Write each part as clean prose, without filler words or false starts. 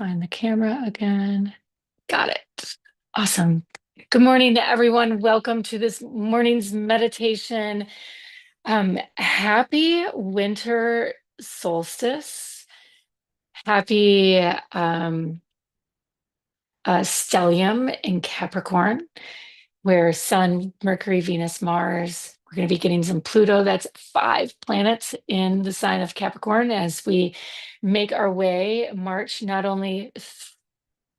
find the camera again. Got it. Awesome. Good morning to everyone. Welcome to this morning's meditation. Happy winter solstice. Happy stellium in Capricorn, where Sun, Mercury, Venus, Mars. We're going to be getting some Pluto. That's 5 planets in the sign of Capricorn as we make our way, march not only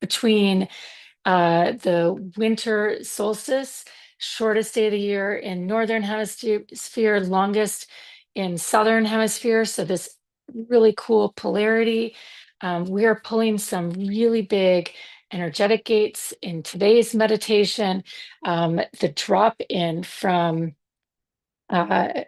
between the winter solstice, shortest day of the year in northern hemisphere, longest in southern hemisphere. So this really cool polarity. We are pulling some really big energetic gates in today's meditation. The drop in from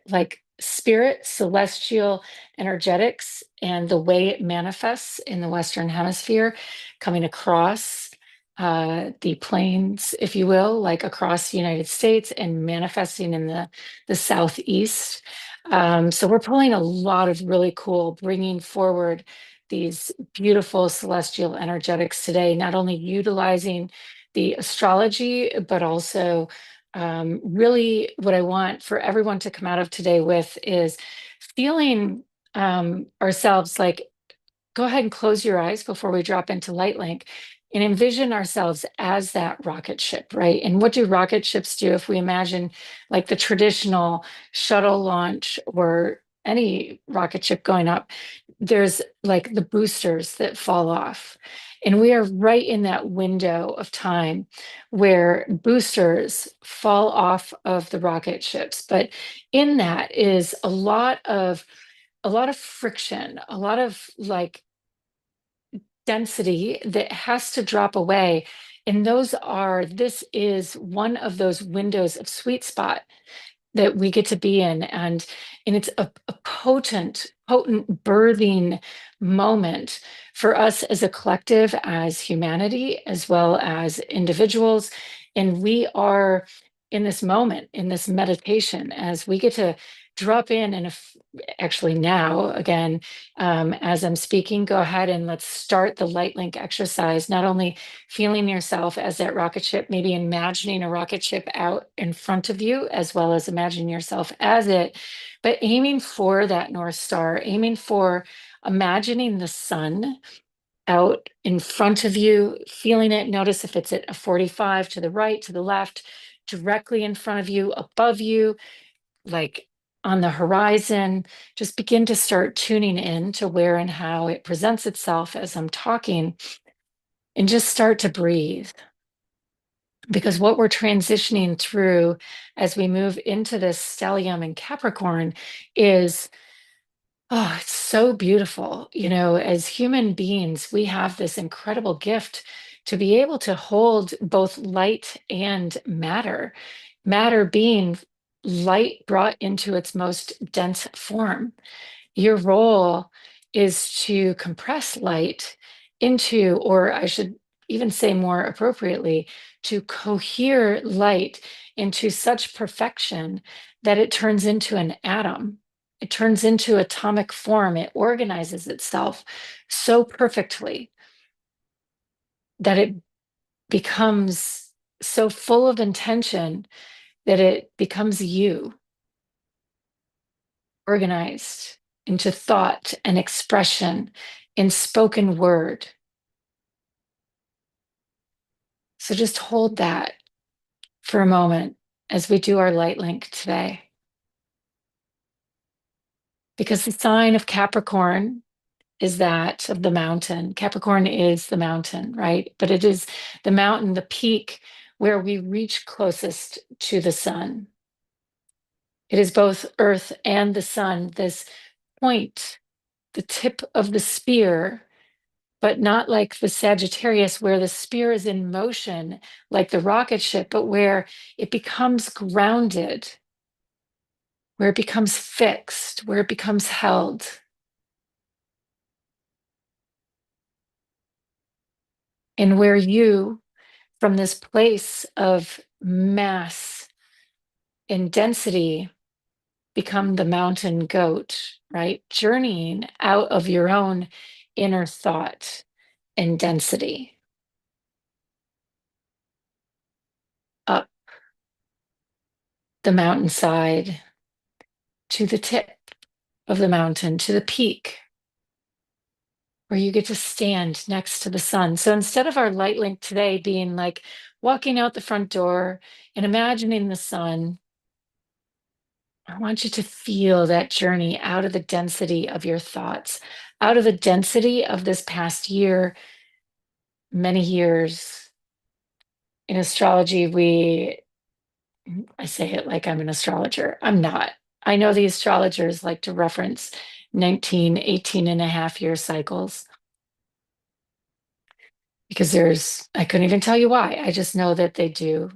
like spirit, celestial energetics, and the way it manifests in the Western Hemisphere, coming across the plains, if you will, like across the United States and manifesting in the Southeast. So we're pulling a lot of really cool, bringing forward these beautiful celestial energetics today, not only utilizing the astrology, but also really what I want for everyone to come out of today with is feeling ourselves like, go ahead and close your eyes before we drop into light link and envision ourselves as that rocket ship, right? And what do rocket ships do? If we imagine like the traditional shuttle launch or any rocket ship going up, there's like the boosters that fall off. And we are right in that window of time where boosters fall off of the rocket ships. But in that is a lot of friction, a lot of like density that has to drop away. And this is one of those windows of sweet spot that we get to be in. And it's a potent birthing moment for us as a collective, as humanity, as well as individuals. And we are in this moment, in this meditation, as we get to drop in and actually now again, as I'm speaking, go ahead and let's start the light link exercise. Not only feeling yourself as that rocket ship, maybe imagining a rocket ship out in front of you, as well as imagining yourself as it, but aiming for that North Star, aiming for imagining the sun out in front of you, feeling it. Notice if it's at a 45 to the right, to the left, directly in front of you, above you, like on the horizon. Just begin to start tuning in to where and how it presents itself as I'm talking, and just start to breathe. Because what we're transitioning through as we move into this stellium in Capricorn is, oh, it's so beautiful. You know, as human beings, we have this incredible gift to be able to hold both light and matter, matter being light brought into its most dense form. Your role is to compress light into, or I should even say more appropriately, to cohere light into such perfection that it turns into an atom. It turns into atomic form. It organizes itself so perfectly that it becomes so full of intention that it becomes you, organized into thought and expression in spoken word. So just hold that for a moment as we do our light link today. Because the sign of Capricorn is that of the mountain. Capricorn is the mountain, right? But it is the mountain, the peak where we reach closest to the sun. It is both earth and the sun, this point, the tip of the spear, but not like the Sagittarius, where the spear is in motion, like the rocket ship, but where it becomes grounded, where it becomes fixed, where it becomes held. And where you, from this place of mass and density, become the mountain goat, right? Journeying out of your own inner thought and density up the mountainside to the tip of the mountain, to the peak, where you get to stand next to the sun. So instead of our light link today being like walking out the front door and imagining the sun, I want you to feel that journey out of the density of your thoughts, out of the density of this past year, many years. In astrology, I say it like I'm an astrologer. I'm not. I know the astrologers like to reference 19, 18 and a half year cycles because I couldn't even tell you why. I just know that they do.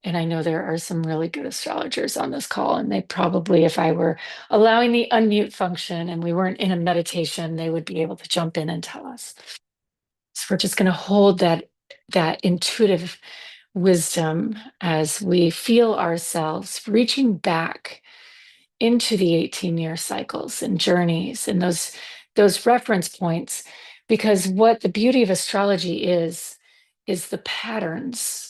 And I know there are some really good astrologers on this call, and they probably, if I were allowing the unmute function and we weren't in a meditation, they would be able to jump in and tell us. So we're just going to hold that intuitive wisdom as we feel ourselves reaching back into the 18-year cycles and journeys and those reference points, because what the beauty of astrology is the patterns.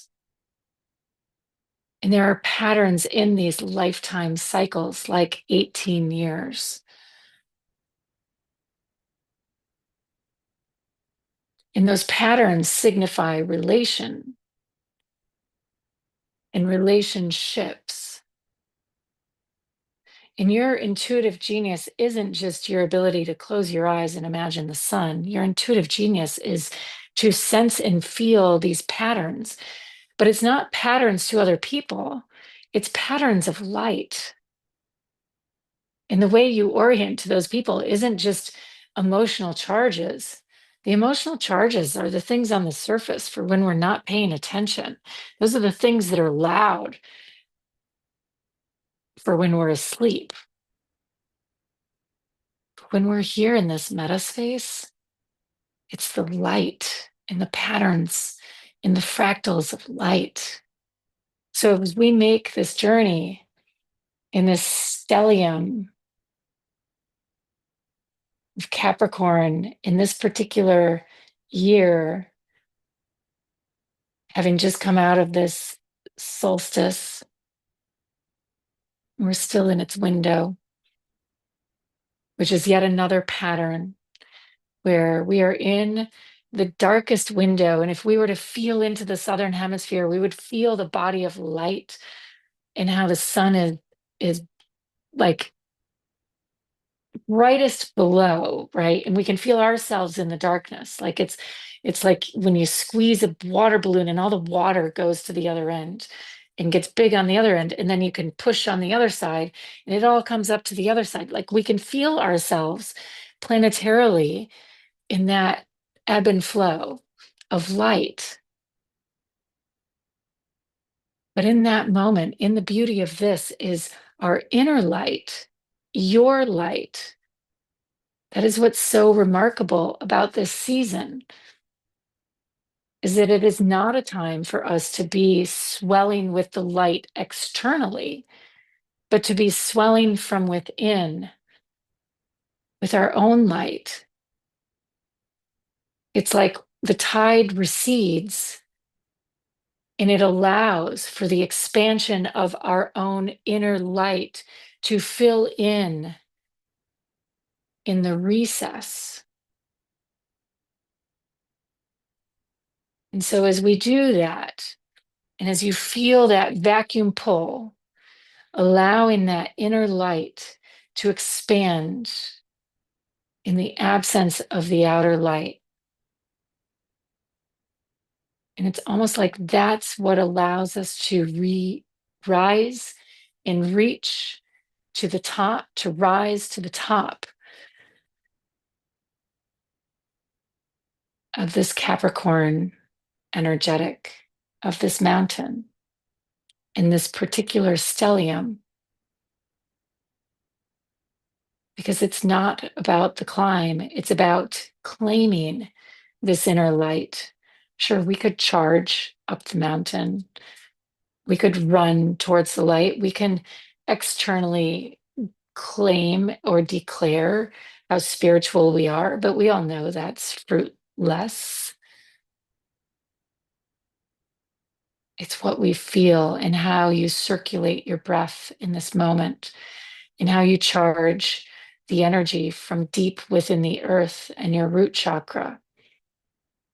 And there are patterns in these lifetime cycles, like 18 years. And those patterns signify relation and relationships. And your intuitive genius isn't just your ability to close your eyes and imagine the sun. Your intuitive genius is to sense and feel these patterns. But it's not patterns to other people, it's patterns of light. And the way you orient to those people isn't just emotional charges. The emotional charges are the things on the surface for when we're not paying attention. Those are the things that are loud for when we're asleep. When we're here in this meta space, it's the light and the patterns and the fractals of light. So as we make this journey in this stellium of Capricorn in this particular year, having just come out of this solstice, we're still in its window, which is yet another pattern where we are in the darkest window. And if we were to feel into the southern hemisphere, we would feel the body of light and how the sun is like brightest below, right? And we can feel ourselves in the darkness. Like it's like when you squeeze a water balloon and all the water goes to the other end and gets big on the other end, and then you can push on the other side and it all comes up to the other side. Like we can feel ourselves planetarily in that ebb and flow of light. But in that moment, in the beauty of this is our inner light, your light. That is what's so remarkable about this season, is that it is not a time for us to be swelling with the light externally, but to be swelling from within with our own light. It's like the tide recedes and it allows for the expansion of our own inner light to fill in the recess. And so as we do that, and as you feel that vacuum pull, allowing that inner light to expand in the absence of the outer light. And it's almost like that's what allows us to rise and reach to the top, to rise to the top of this Capricorn energetic, of this mountain, in this particular stellium. Because it's not about the climb, it's about claiming this inner light. Sure, we could charge up the mountain, we could run towards the light, we can externally claim or declare how spiritual we are, but we all know that's less. It's what we feel and how you circulate your breath in this moment, and how you charge the energy from deep within the earth and your root chakra,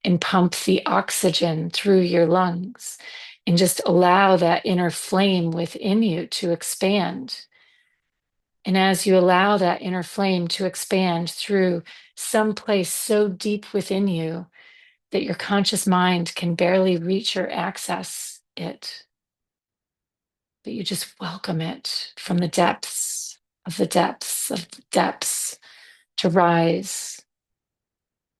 and pump the oxygen through your lungs, and just allow that inner flame within you to expand. And as you allow that inner flame to expand through some place so deep within you that your conscious mind can barely reach or access it, but you just welcome it from the depths of the depths of the depths to rise,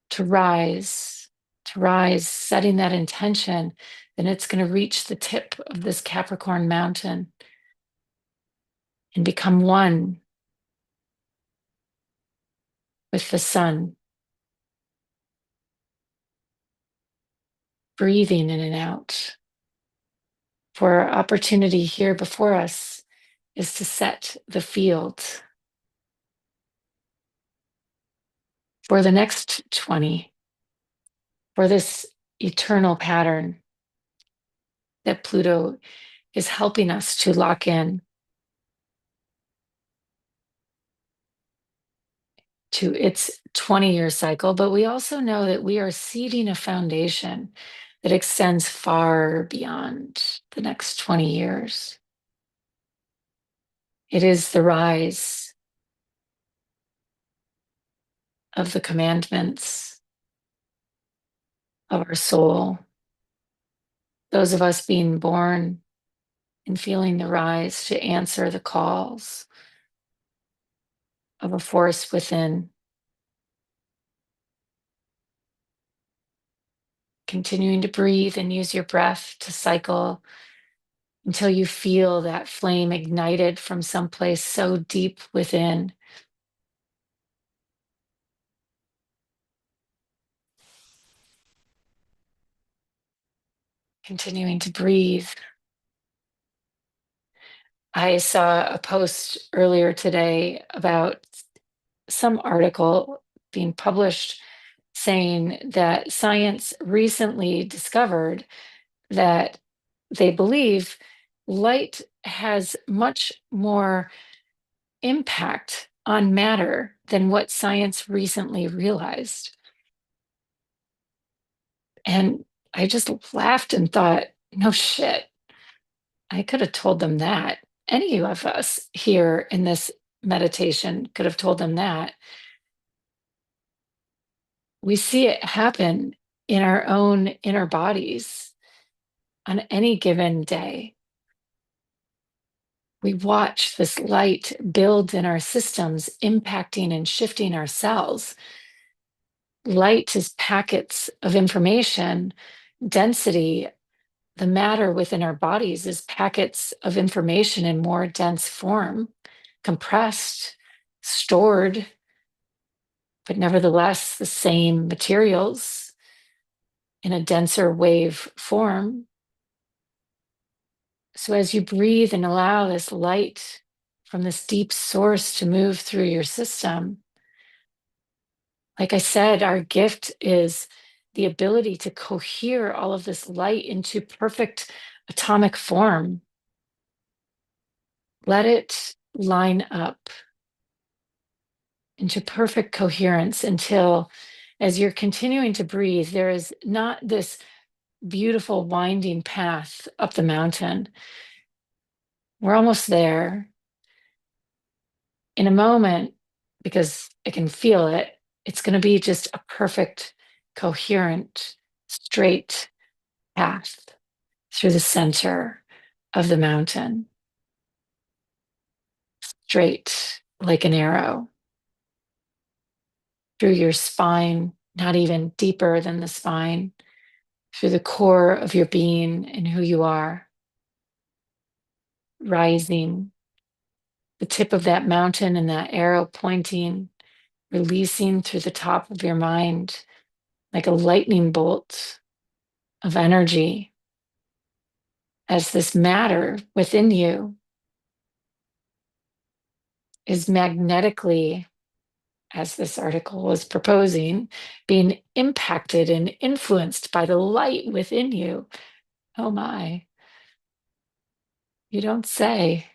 to rise, to rise, setting that intention, then it's going to reach the tip of this Capricorn mountain and become one with the sun, breathing in and out. For our opportunity here before us is to set the field for the next 20, for this eternal pattern that Pluto is helping us to lock in to its 20-year cycle. But we also know that we are seeding a foundation that extends far beyond the next 20 years. It is the rise of the commandments of our soul, those of us being born and feeling the rise to answer the calls of a force within, continuing to breathe and use your breath to cycle until you feel that flame ignited from someplace so deep within. Continuing to breathe. I saw a post earlier today about some article being published saying that science recently discovered that they believe light has much more impact on matter than what science recently realized. And I just laughed and thought, no shit, I could have told them that. Any of us here in this meditation could have told them that. We see it happen in our own inner bodies on any given day. We watch this light build in our systems, impacting and shifting our cells. Light is packets of information, density. The matter within our bodies is packets of information in more dense form, compressed, stored, but nevertheless the same materials in a denser wave form. So as you breathe and allow this light from this deep source to move through your system, like I said, our gift is the ability to cohere all of this light into perfect atomic form. Let it line up into perfect coherence until, as you're continuing to breathe, there is not this beautiful winding path up the mountain. We're almost there. In a moment, because I can feel it, it's going to be just a perfect, coherent, straight path through the center of the mountain, straight like an arrow through your spine, not even deeper than the spine, through the core of your being and who you are, rising, the tip of that mountain and that arrow pointing, releasing through the top of your mind like a lightning bolt of energy as this matter within you is magnetically as this article was proposing, being impacted and influenced by the light within you. Oh my, you don't say.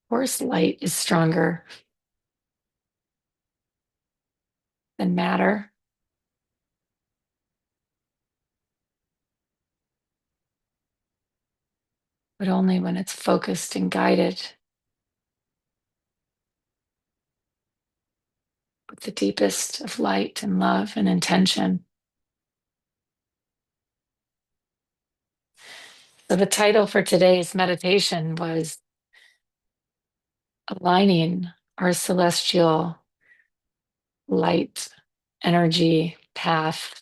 Of course, light is stronger than matter, but only when it's focused and guided with the deepest of light and love and intention. So the title for today's meditation was Aligning Our Celestial Light Energy Path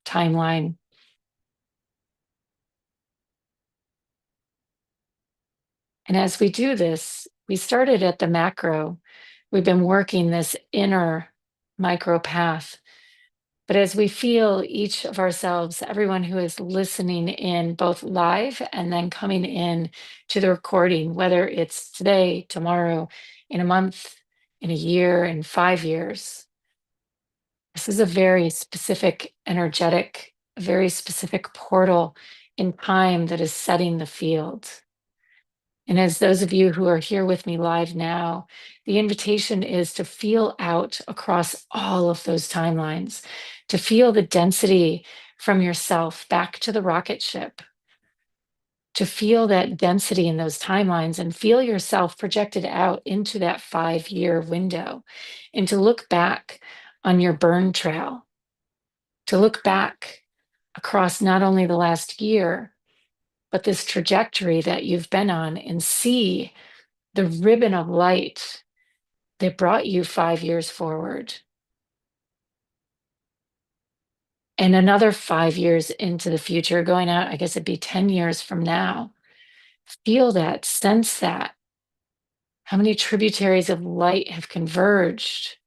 Timeline. And as we do this, we started at the macro. We've been working this inner micro path. But as we feel each of ourselves, everyone who is listening in both live and then coming in to the recording, whether it's today, tomorrow, in a month, in a year, in 5 years, this is a very specific energetic, a very specific portal in time that is setting the field. And as those of you who are here with me live now, the invitation is to feel out across all of those timelines, to feel the density from yourself back to the rocket ship, to feel that density in those timelines and feel yourself projected out into that 5-year window, and to look back on your burn trail, to look back across not only the last year, but this trajectory that you've been on, and see the ribbon of light that brought you 5 years forward. And another 5 years into the future, going out, I guess it'd be 10 years from now. Feel that, sense that. How many tributaries of light have converged?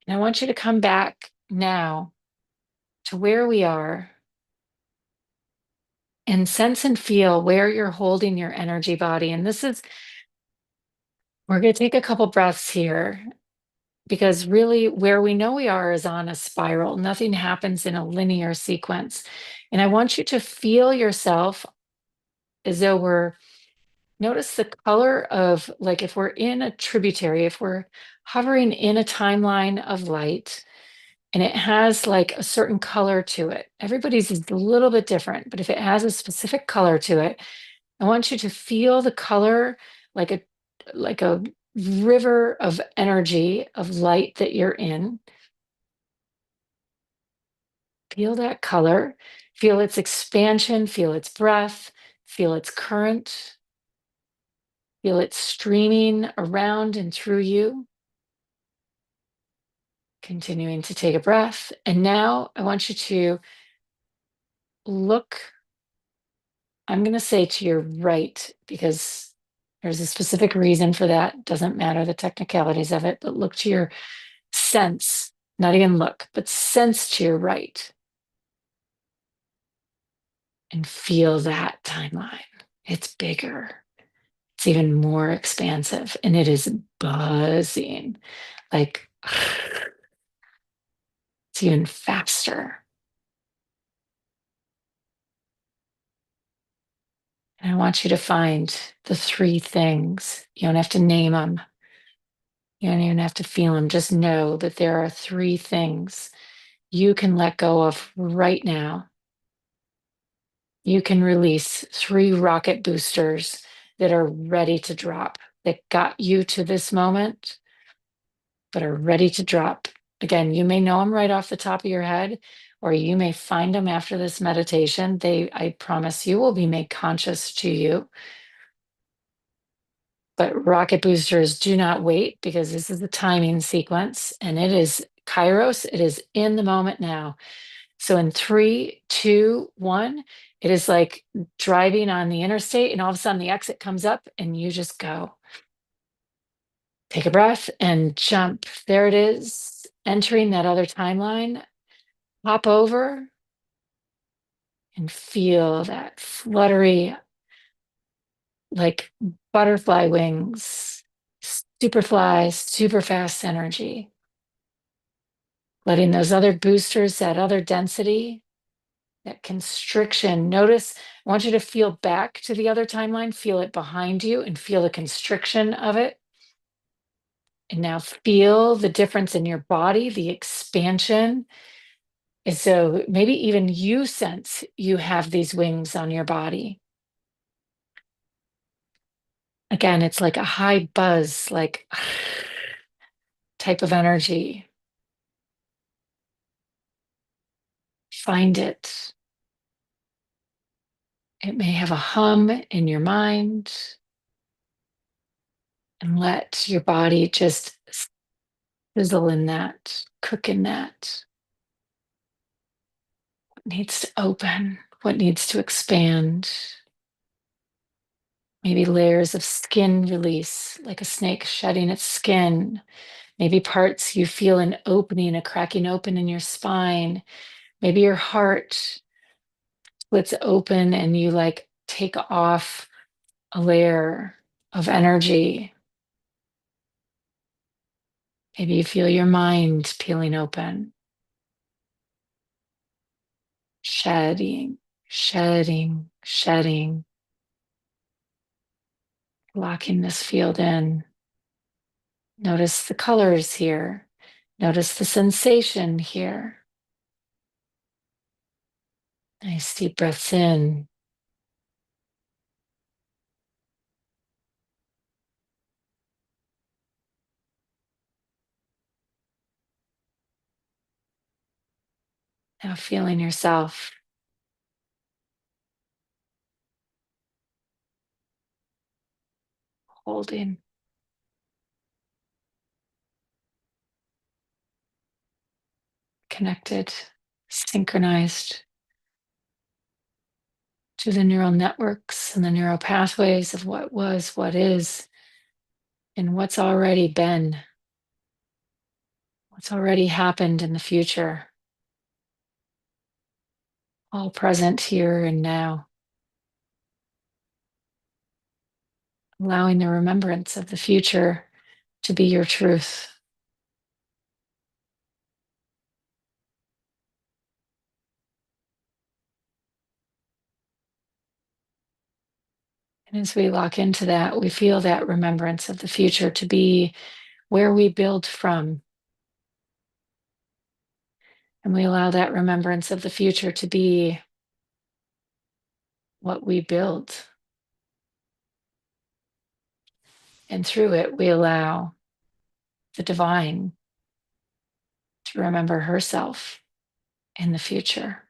And I want you to come back now to where we are and sense and feel where you're holding your energy body. And this is, we're going to take a couple breaths here, because really where we know we are is on a spiral. Nothing happens in a linear sequence. And I want you to feel yourself as though notice the color of, like, if we're in a tributary, if we're hovering in a timeline of light, and it has like a certain color to it. Everybody's is a little bit different, but if it has a specific color to it, I want you to feel the color like a river of energy of light that you're in. Feel that color, feel its expansion, feel its breath, feel its current, feel it streaming around and through you. Continuing to take a breath. And now I want you to look, I'm going to say to your right, because there's a specific reason for that. Doesn't matter the technicalities of it, but look to your sense, not even look, but sense to your right. And feel that timeline. It's bigger. It's even more expansive, and it is buzzing. Like, it's even faster. And I want you to find the 3 things. You don't have to name them. You don't even have to feel them. Just know that there are 3 things you can let go of right now. You can release 3 rocket boosters that are ready to drop, that got you to this moment, but are ready to drop. Again, you may know them right off the top of your head, or you may find them after this meditation. I promise you, will be made conscious to you. But rocket boosters do not wait, because this is the timing sequence, and it is Kairos. It is in the moment now. So in 3, 2, 1, it is like driving on the interstate, and all of a sudden the exit comes up and you just go. Take a breath and jump. There it is, entering that other timeline. Hop over and feel that fluttery, like butterfly wings, super fly, super fast energy. Letting those other boosters, that other density, that constriction, notice, I want you to feel back to the other timeline, feel it behind you and feel the constriction of it. And now feel the difference in your body, the expansion. And so maybe even you sense you have these wings on your body. Again, it's like a high buzz, like type of energy. Find it. It may have a hum in your mind, and let your body just sizzle in that, cook in that. What needs to open? What needs to expand? Maybe layers of skin release, like a snake shedding its skin. Maybe parts you feel an opening, a cracking open in your spine. Maybe your heart splits open and you like take off a layer of energy. Maybe you feel your mind peeling open, shedding, shedding, shedding, locking this field in. Notice the colors here. Notice the sensation here. Nice deep breaths in. Now feeling yourself holding, connected, synchronized to the neural networks and the neural pathways of what was, what is, and what's already been, what's already happened in the future, all present here and now, allowing the remembrance of the future to be your truth. And as we lock into that, we feel that remembrance of the future to be where we build from. And we allow that remembrance of the future to be what we build. And through it, we allow the divine to remember herself in the future.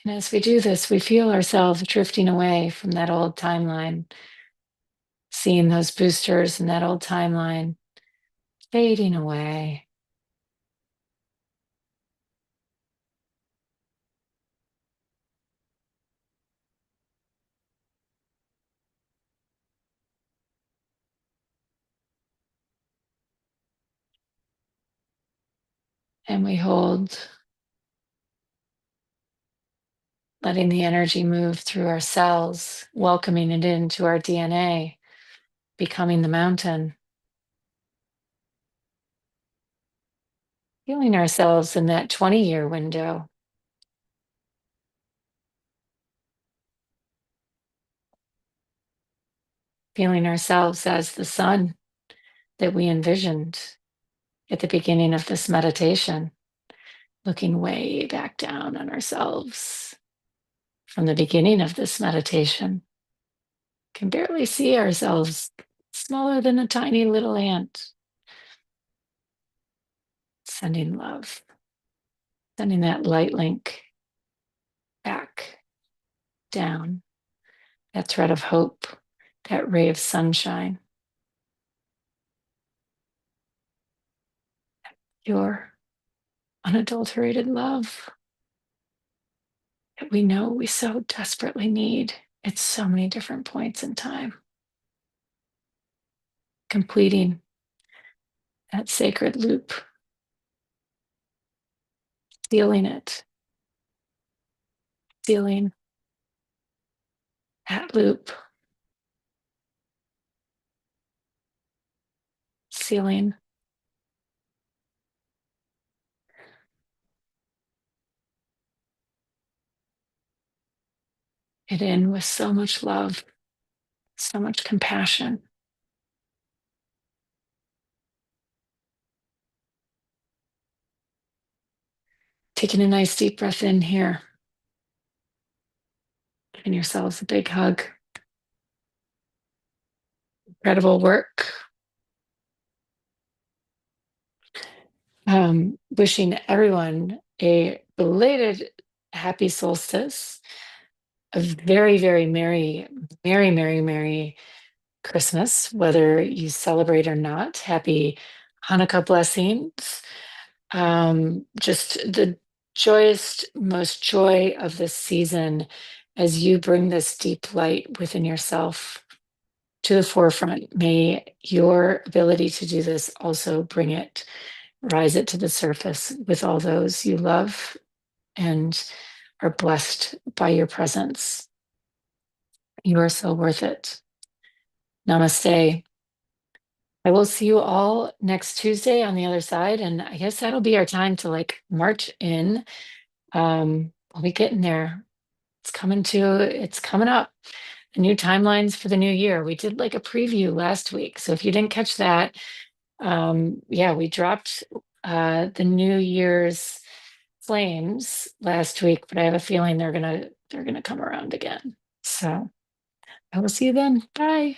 And as we do this, we feel ourselves drifting away from that old timeline, seeing those boosters in that old timeline fading away. And we hold, letting the energy move through our cells, welcoming it into our DNA, becoming the mountain. Feeling ourselves in that 20-year window. Feeling ourselves as the sun that we envisioned at the beginning of this meditation, looking way back down on ourselves from the beginning of this meditation. Can barely see ourselves, smaller than a tiny little ant. Sending love, sending that light link back down, that thread of hope, that ray of sunshine. Your unadulterated love that we know we so desperately need at so many different points in time. Completing that sacred loop, sealing it, sealing that loop, sealing it in with so much love, so much compassion. Taking a nice deep breath in here. Giving yourselves a big hug. Incredible work. Wishing everyone a belated happy solstice, a very, very merry, merry, merry, merry Christmas, whether you celebrate or not. Happy Hanukkah blessings. Just the joyous, most joy of this season as you bring this deep light within yourself to the forefront. May your ability to do this also rise it to the surface with all those you love and are blessed by your presence. You are so worth it. Namaste. I will see you all next Tuesday on the other side. And I guess that'll be our time to like march in. We'll be getting there. It's coming up. The new timelines for the new year. We did like a preview last week. So if you didn't catch that, yeah, we dropped the New Year's flames last week, but I have a feeling they're gonna come around again. So I will see you then. Bye.